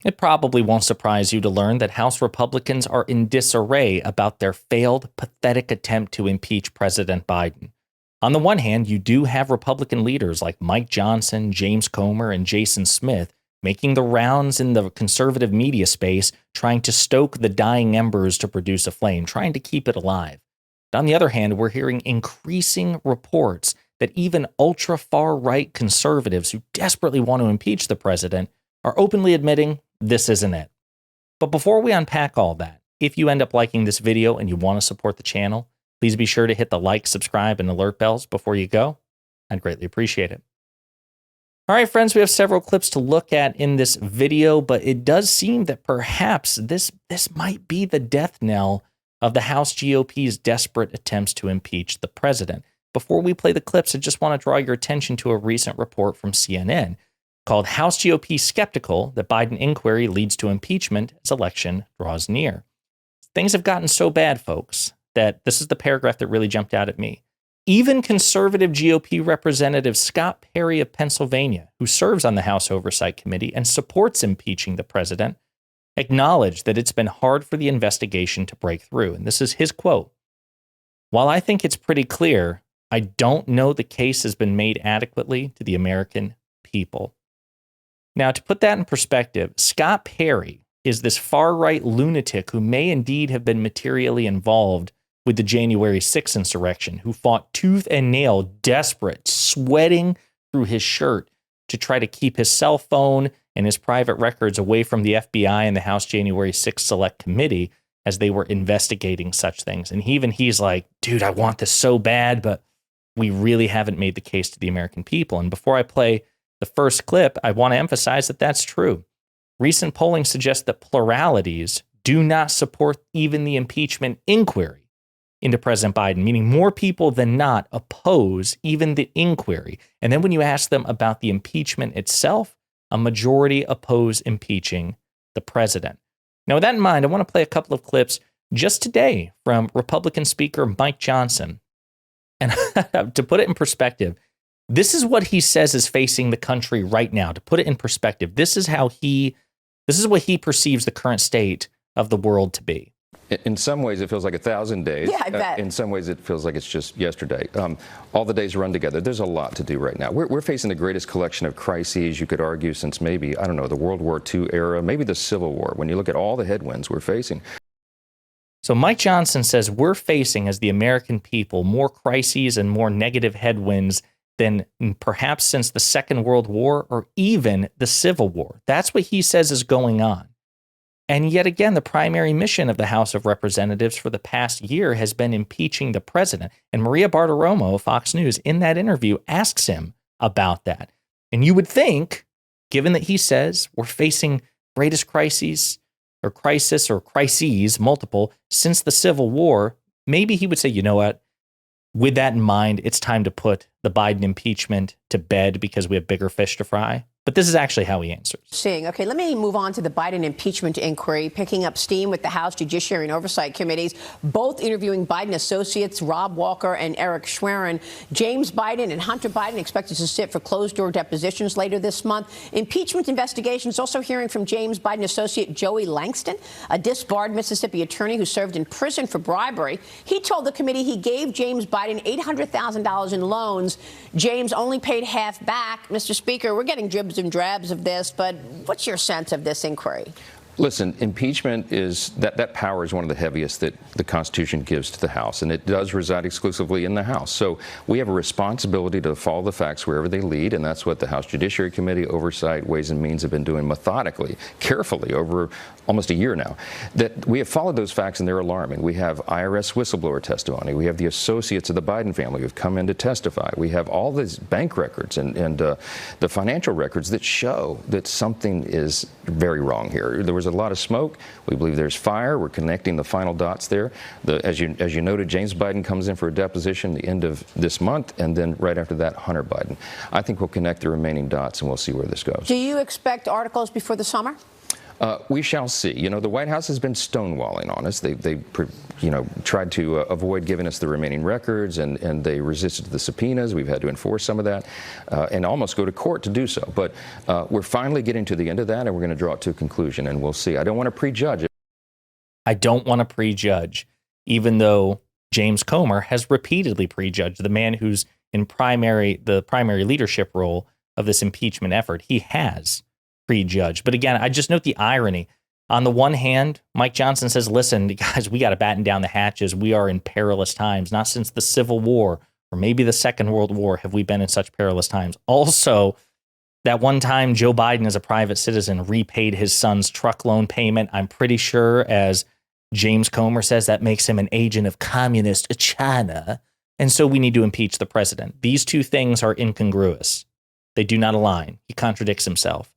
It probably won't surprise you to learn that House Republicans are in disarray about their failed, pathetic attempt to impeach President Biden. On the one hand, you do have Republican leaders like Mike Johnson, James Comr, and Jason Smith making the rounds in the conservative media space, trying to stoke the dying embers to produce a flame, trying to keep it alive. But on the other hand, we're hearing increasing reports that even ultra-far-right conservatives who desperately want to impeach the president are openly admitting this isn't it. But before we unpack all that, if you end up liking this video and you want to support the channel, please be sure to hit the like, subscribe, and alert bells before you go. I'd greatly appreciate it. All right, friends, we have several clips to look at in this video, but it does seem that perhaps this might be the death knell of the House GOP's desperate attempts to impeach the president. Before we play the clips, I just want to draw your attention to a recent report from CNN called House GOP Skeptical that Biden Inquiry Leads to Impeachment as Election Draws Near. Things have gotten so bad, folks, that this is the paragraph that really jumped out at me. Even conservative GOP Representative Scott Perry of Pennsylvania, who serves on the House Oversight Committee and supports impeaching the president, acknowledged that it's been hard for the investigation to break through. And this is his quote. "While I think it's pretty clear, I don't know the case has been made adequately to the American people." Now, to put that in perspective, Scott Perry is this far-right lunatic who may indeed have been materially involved with the January 6th insurrection, who fought tooth and nail, desperate, sweating through his shirt to try to keep his cell phone and his private records away from the FBI and the House January 6th Select Committee as they were investigating such things. And he's like, dude, I want this so bad, but we really haven't made the case to the American people. And before I play the first clip, I want to emphasize that that's true. Recent polling suggests that pluralities do not support even the impeachment inquiry into President Biden, meaning more people than not oppose even the inquiry. And then when you ask them about the impeachment itself, a majority oppose impeaching the president. Now, with that in mind, I want to play a couple of clips just today from Republican Speaker Mike Johnson. And to put it in perspective, this is what he says is facing the country right now. To put it in perspective, this is what he perceives the current state of the world to be. In some ways, it feels like 1,000 days. Yeah, I bet. In some ways, it feels like it's just yesterday. All the days run together. There's a lot to do right now. We're facing the greatest collection of crises, you could argue, since maybe, I don't know, the World War II era, maybe the Civil War, when you look at all the headwinds we're facing. So Mike Johnson says we're facing, as the American people, more crises and more negative headwinds than perhaps since the Second World War or even the Civil War. That's what he says is going on. And yet again, the primary mission of the House of Representatives for the past year has been impeaching the president. And Maria Bartiromo of Fox News in that interview asks him about that. And you would think, given that he says we're facing greatest crises, multiple, since the Civil War, maybe he would say, you know what? With that in mind, it's time to put the Biden impeachment to bed because we have bigger fish to fry. But this is actually how he answers. Okay, let me move on to the Biden impeachment inquiry, picking up steam with the House Judiciary and Oversight Committees, both interviewing Biden associates Rob Walker and Eric Schwerin. James Biden and Hunter Biden expected to sit for closed-door depositions later this month. Impeachment investigations also hearing from James Biden associate Joey Langston, a disbarred Mississippi attorney who served in prison for bribery. He told the committee he gave James Biden $800,000 in loans. James only paid half back. Mr. Speaker, we're getting dribs and drabs of this, but what's your sense of this inquiry? Listen, impeachment is that power is one of the heaviest that the Constitution gives to the House, and it does reside exclusively in the House. So we have a responsibility to follow the facts wherever they lead, and that's what the House Judiciary Committee, Oversight, Ways and Means have been doing methodically, carefully over almost a year now. That we have followed those facts, and they're alarming. We have IRS whistleblower testimony. We have the associates of the Biden family who have come in to testify. We have all these bank records and the financial records that show that something is very wrong here. There was a lot of smoke. We believe there's fire. We're connecting the final dots there. As you noted, James Biden comes in for a deposition the end of this month, and then right after that, Hunter Biden. I think we'll connect the remaining dots, and we'll see where this goes. Do you expect articles before the summer? We shall see. You know, the White House has been stonewalling on us. They tried to avoid giving us the remaining records, and they resisted the subpoenas. We've had to enforce some of that and almost go to court to do so. But we're finally getting to the end of that, and we're going to draw it to a conclusion, and we'll see. I don't want to prejudge it. I don't want to prejudge, even though James Comr has repeatedly prejudged, the man who's in the primary leadership role of this impeachment effort. He has prejudged. But again, I just note the irony. On the one hand, Mike Johnson says, listen, guys, we got to batten down the hatches. We are in perilous times. Not since the Civil War or maybe the Second World War have we been in such perilous times. Also, that one time Joe Biden as a private citizen repaid his son's truck loan payment, I'm pretty sure, as James Comr says, that makes him an agent of communist China. And so we need to impeach the president. These two things are incongruous. They do not align. He contradicts himself.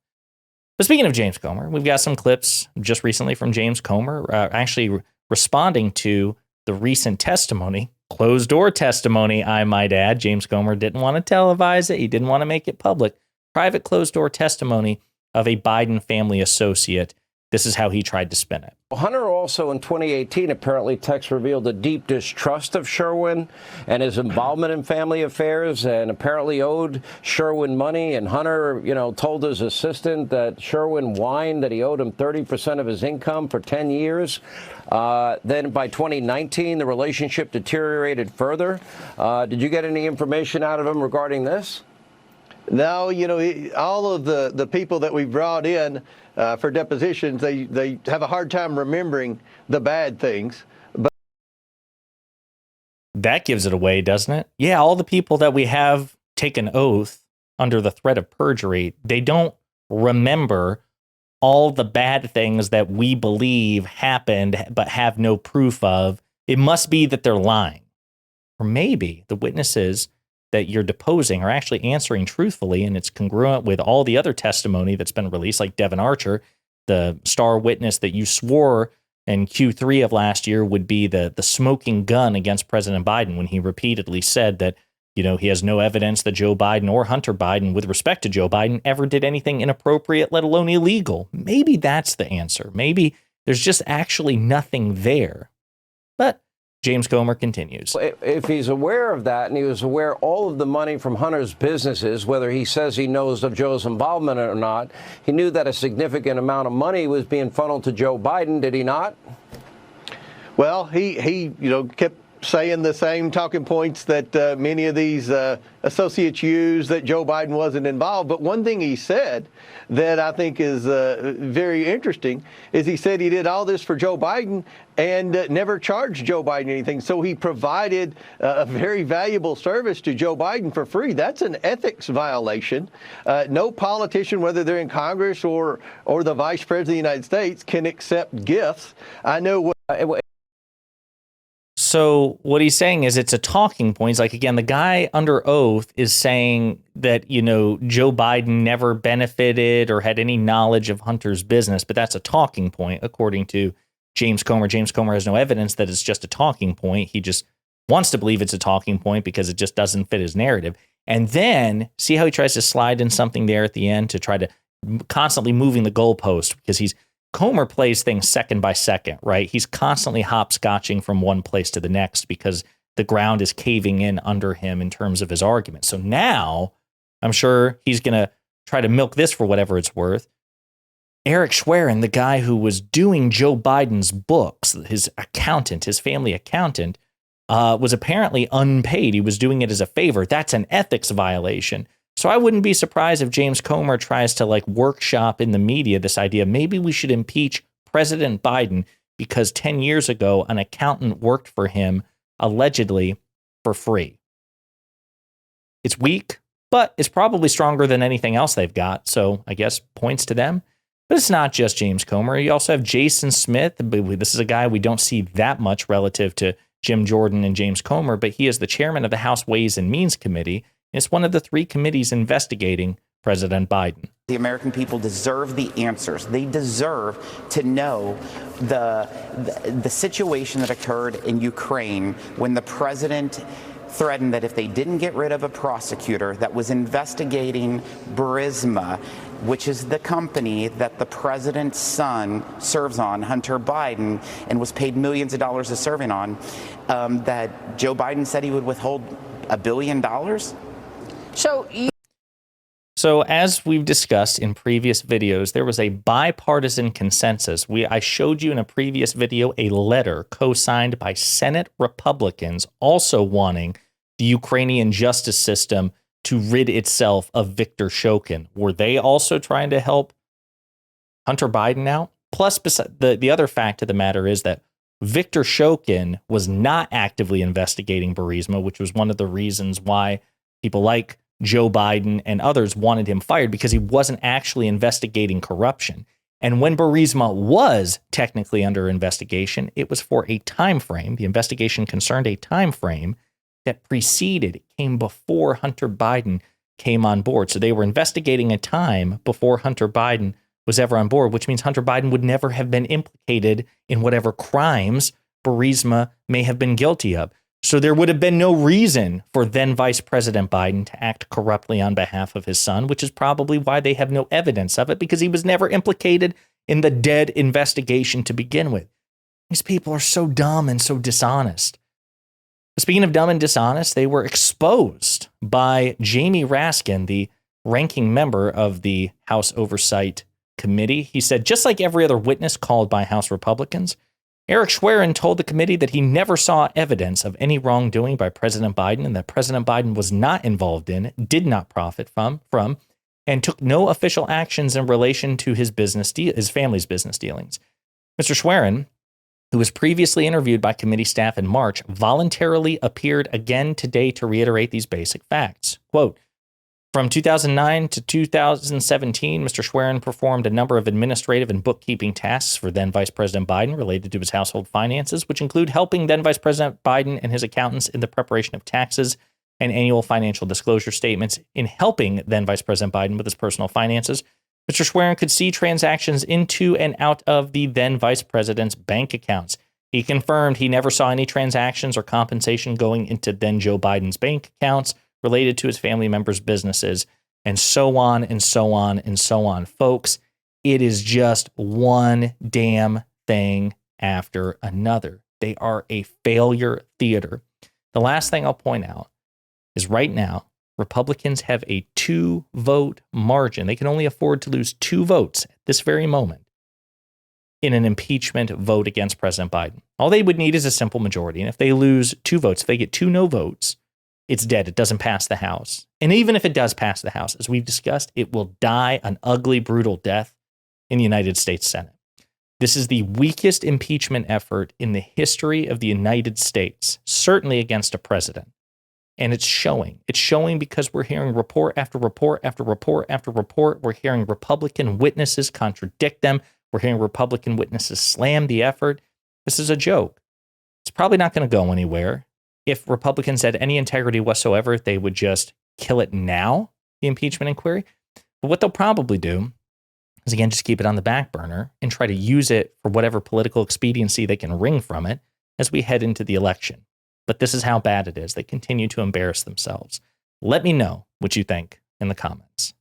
But speaking of James Comr, we've got some clips just recently from James Comr actually responding to the recent testimony, closed door testimony, I might add. James Comr didn't want to televise it. He didn't want to make it public. Private closed door testimony of a Biden family associate. This is how he tried to spin it. Hunter also in 2018 apparently text revealed a deep distrust of Sherwin and his involvement in family affairs, and apparently owed Sherwin money. And Hunter, told his assistant that Sherwin whined that he owed him 30% of his income for 10 years. Then by 2019, the relationship deteriorated further. Did you get any information out of him regarding this? No, all of the people that we brought in for depositions, they have a hard time remembering the bad things. But that gives it away, doesn't it? Yeah, all the people that we have taken oath under the threat of perjury, they don't remember all the bad things that we believe happened but have no proof of. It must be that they're lying. Or maybe the witnesses that you're deposing are actually answering truthfully, and it's congruent with all the other testimony that's been released, like Devin Archer, the star witness that you swore in Q3 of last year would be the smoking gun against President Biden when he repeatedly said that, he has no evidence that Joe Biden or Hunter Biden, with respect to Joe Biden, ever did anything inappropriate, let alone illegal. Maybe that's the answer. Maybe there's just actually nothing there. But James Comr continues. If he's aware of that, and he was aware all of the money from Hunter's businesses, whether he says he knows of Joe's involvement or not, he knew that a significant amount of money was being funneled to Joe Biden, did he not? Well, he kept saying the same talking points that many of these associates use, that Joe Biden wasn't involved. But one thing he said that I think is very interesting is he said he did all this for Joe Biden and never charged Joe Biden anything. So he provided a very valuable service to Joe Biden for free. That's an ethics violation. No politician, whether they're in Congress or the vice president of the United States, can accept gifts. I know So what he's saying is it's a talking point. He's like, again, the guy under oath is saying that, Joe Biden never benefited or had any knowledge of Hunter's business, but that's a talking point, according to James Comr. James Comr has no evidence that it's just a talking point. He just wants to believe it's a talking point because it just doesn't fit his narrative. And then see how he tries to slide in something there at the end to try to constantly moving the goalpost, because Comr plays things second by second, right? He's constantly hopscotching from one place to the next because the ground is caving in under him in terms of his argument. So now I'm sure he's going to try to milk this for whatever it's worth. Eric Schwerin, the guy who was doing Joe Biden's books, his accountant, his family accountant, was apparently unpaid. He was doing it as a favor. That's an ethics violation. So I wouldn't be surprised if James Comr tries to workshop in the media this idea. Maybe we should impeach President Biden because 10 years ago, an accountant worked for him allegedly for free. It's weak, but it's probably stronger than anything else they've got. So I guess points to them. But it's not just James Comr. You also have Jason Smith. This is a guy we don't see that much relative to Jim Jordan and James Comr, but he is the chairman of the House Ways and Means Committee. It's one of the three committees investigating President Biden. The American people deserve the answers. They deserve to know the situation that occurred in Ukraine when the president threatened that if they didn't get rid of a prosecutor that was investigating Burisma, which is the company that the president's son serves on, Hunter Biden, and was paid millions of dollars to serving on, that Joe Biden said he would withhold $1 billion? So as we've discussed in previous videos, there was a bipartisan consensus. I showed you in a previous video a letter co-signed by Senate Republicans also wanting the Ukrainian justice system to rid itself of Viktor Shokin. Were they also trying to help Hunter Biden out? Plus, the other fact of the matter is that Viktor Shokin was not actively investigating Burisma, which was one of the reasons why people like Joe Biden and others wanted him fired, because he wasn't actually investigating corruption. And when Burisma was technically under investigation, it was for a time frame. The investigation concerned a time frame that came before Hunter Biden came on board. So they were investigating a time before Hunter Biden was ever on board, which means Hunter Biden would never have been implicated in whatever crimes Burisma may have been guilty of. So there would have been no reason for then Vice President Biden to act corruptly on behalf of his son, which is probably why they have no evidence of it, because he was never implicated in the dead investigation to begin with. These people are so dumb and so dishonest. Speaking of dumb and dishonest, they were exposed by Jamie Raskin, the ranking member of the House Oversight Committee. He said, just like every other witness called by House Republicans, Eric Schwerin told the committee that he never saw evidence of any wrongdoing by President Biden and that President Biden was not involved in, did not profit from, and took no official actions in relation to his family's business dealings. Mr. Schwerin, who was previously interviewed by committee staff in March, voluntarily appeared again today to reiterate these basic facts. Quote, from 2009 to 2017, Mr. Schwerin performed a number of administrative and bookkeeping tasks for then Vice President Biden related to his household finances, which include helping then Vice President Biden and his accountants in the preparation of taxes and annual financial disclosure statements. In helping then Vice President Biden with his personal finances, Mr. Schwerin could see transactions into and out of the then Vice President's bank accounts. He confirmed he never saw any transactions or compensation going into then Joe Biden's bank accounts related to his family members' businesses, and so on and so on and so on. Folks, it is just one damn thing after another. They are a failure theater. The last thing I'll point out is right now, Republicans have a 2-vote margin. They can only afford to lose 2 votes at this very moment in an impeachment vote against President Biden. All they would need is a simple majority. And if they lose 2 votes, if they get 2 no votes, it's dead. It doesn't pass the House. And even if it does pass the House, as we've discussed, it will die an ugly, brutal death in the United States Senate. This is the weakest impeachment effort in the history of the United States, certainly against a president. And it's showing. It's showing because we're hearing report after report after report after report. We're hearing Republican witnesses contradict them. We're hearing Republican witnesses slam the effort. This is a joke. It's probably not going to go anywhere. If Republicans had any integrity whatsoever, they would just kill it now, the impeachment inquiry. But what they'll probably do is, again, just keep it on the back burner and try to use it for whatever political expediency they can wring from it as we head into the election. But this is how bad it is. They continue to embarrass themselves. Let me know what you think in the comments.